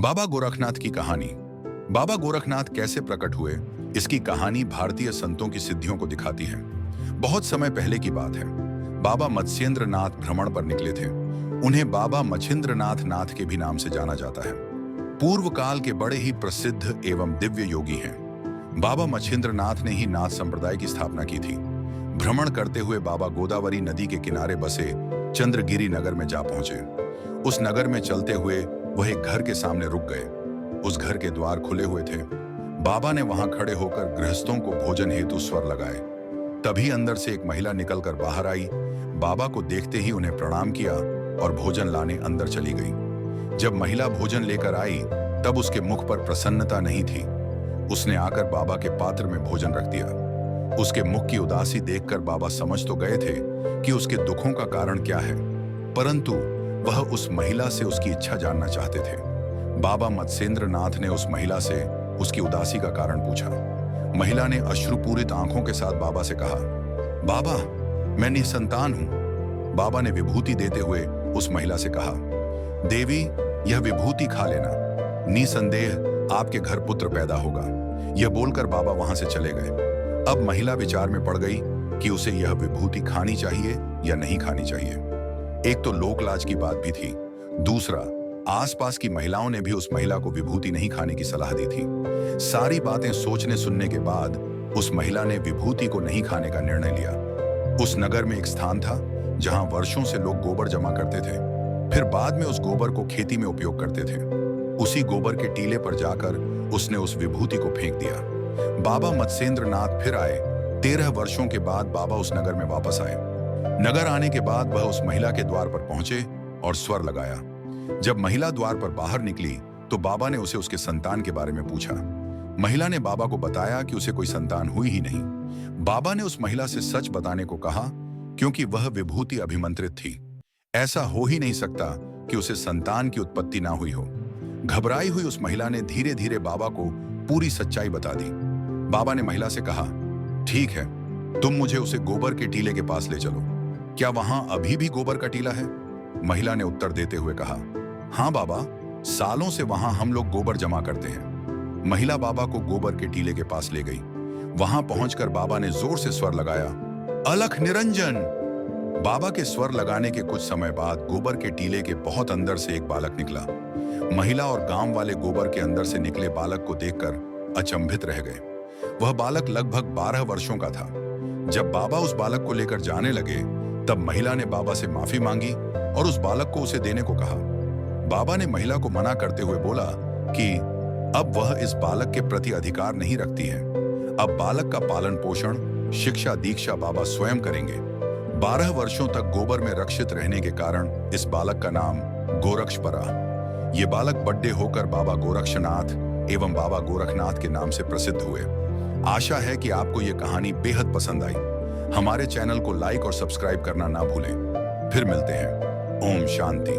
बाबा गोरखनाथ की कहानी। बाबा गोरखनाथ कैसे प्रकट हुए, इसकी कहानी भारतीय संतों की सिद्धियों को दिखाती है। बहुत समय पहले की बात है। बाबा मत्स्येंद्र नाथ भ्रमण पर निकले थे। उन्हें बाबा मच्छिंद्र नाथ के भी नाम से जाना जाता है। पूर्व काल के बड़े ही प्रसिद्ध एवं दिव्य योगी हैं। बाबा मच्छिंद्र नाथ ने ही नाथ संप्रदाय की स्थापना की थी। भ्रमण करते हुए बाबा गोदावरी नदी के किनारे बसे चंद्रगिरी नगर में जा पहुंचे। उस नगर में चलते हुए वह एक घर के सामने रुक गए। उस घर के द्वार खुले हुए थे। बाबा ने वहां खड़े होकर गृहस्थों को भोजन हेतु स्वर लगाए। तभी अंदर से एक महिला निकलकर बाहर आई। बाबा को देखते ही उन्हें प्रणाम किया और भोजन लाने अंदर चली गई। जब महिला भोजन लेकर आई तब उसके मुख पर प्रसन्नता नहीं थी। उसने आकर बाबा के पात्र में भोजन रख दिया। उसके मुख की उदासी देखकर बाबा समझ तो गए थे कि उसके दुखों का कारण क्या है, परंतु वह उस महिला से उसकी इच्छा जानना चाहते थे। बाबा मत्स्येंद्र नाथ ने उस महिला से उसकी उदासी का कारण पूछा। महिला ने अश्रुपूरित आंखों के साथ बाबा से कहा, बाबा, मैं निसंतान हूं। बाबा ने विभूति देते हुए उस महिला से कहा, देवी, यह विभूति खा लेना, निसंदेह आपके घर पुत्र पैदा होगा। यह बोलकर बाबा वहां से चले गए। अब महिला विचार में पड़ गई कि उसे यह विभूति खानी चाहिए या नहीं खानी चाहिए। एक तो लोकलाज की बात भी थी, दूसरा आसपास की महिलाओं ने भी उस महिला को विभूति नहीं खाने की सलाह दी थी। सारी बातें सोचने सुनने के बाद उस महिला ने विभूति को नहीं खाने का निर्णय लिया। उस नगर में एक स्थान था जहां वर्षों से लोग गोबर जमा करते थे, फिर बाद में उस गोबर को खेती में उपयोग करते थे। उसी गोबर के टीले पर जाकर उसने उस विभूति को फेंक दिया। बाबा मत्स्येंद्र नाथ फिर आए। 13 वर्षों के बाद बाबा उस नगर में वापस आए। नगर आने के बाद वह उस महिला के द्वार पर पहुंचे और स्वर लगाया। जब महिला द्वार पर बाहर निकली तो बाबा ने उसे उसके संतान के बारे में पूछा। महिला ने बाबा को बताया कि उसे कोई संतान हुई ही नहीं। बाबा ने उस महिला से सच बताने को कहा, क्योंकि वह विभूति अभिमंत्रित थी। ऐसा हो ही नहीं सकता कि उसे संतान की उत्पत्ति ना हुई हो। घबराई हुई उस महिला ने धीरे धीरे बाबा को पूरी सच्चाई बता दी। बाबा ने महिला से कहा, ठीक है, तुम मुझे उसे गोबर के टीले के पास ले चलो। क्या वहां अभी भी गोबर का टीला है? महिला ने उत्तर देते हुए कहा, हाँ बाबा, सालों से वहां हम लोग गोबर जमा करते हैं। महिला बाबा को गोबर के टीले के पास ले गई। वहां पहुंचकर बाबा ने जोर से स्वर लगाया, अलख निरंजन। बाबा के स्वर लगाने के कुछ समय बाद गोबर के टीले के बहुत अंदर से एक बालक निकला। महिला और गांव वाले गोबर के अंदर से निकले बालक को देखकर अचंभित रह गए। वह बालक लगभग 12 वर्षों का था। जब बाबा उस बालक को लेकर जाने लगे तब महिला ने बाबा से माफी मांगी और उस बालक को उसे देने को कहा। बाबा ने महिला को मना करते हुए बोला कि अब वह इस बालक के प्रति अधिकार नहीं रखती है। अब बालक का पालन पोषण, शिक्षा दीक्षा बाबा स्वयं करेंगे। 12 वर्षों तक गोबर में रक्षित रहने के कारण इस बालक का नाम गोरक्ष पड़ा। ये बालक बड़े होकर बाबा गोरक्षनाथ एवं बाबा गोरखनाथ के नाम से प्रसिद्ध हुए। आशा है कि आपको ये कहानी बेहद पसंद आई। हमारे चैनल को लाइक और सब्सक्राइब करना ना भूलें। फिर मिलते हैं। ओम शांति।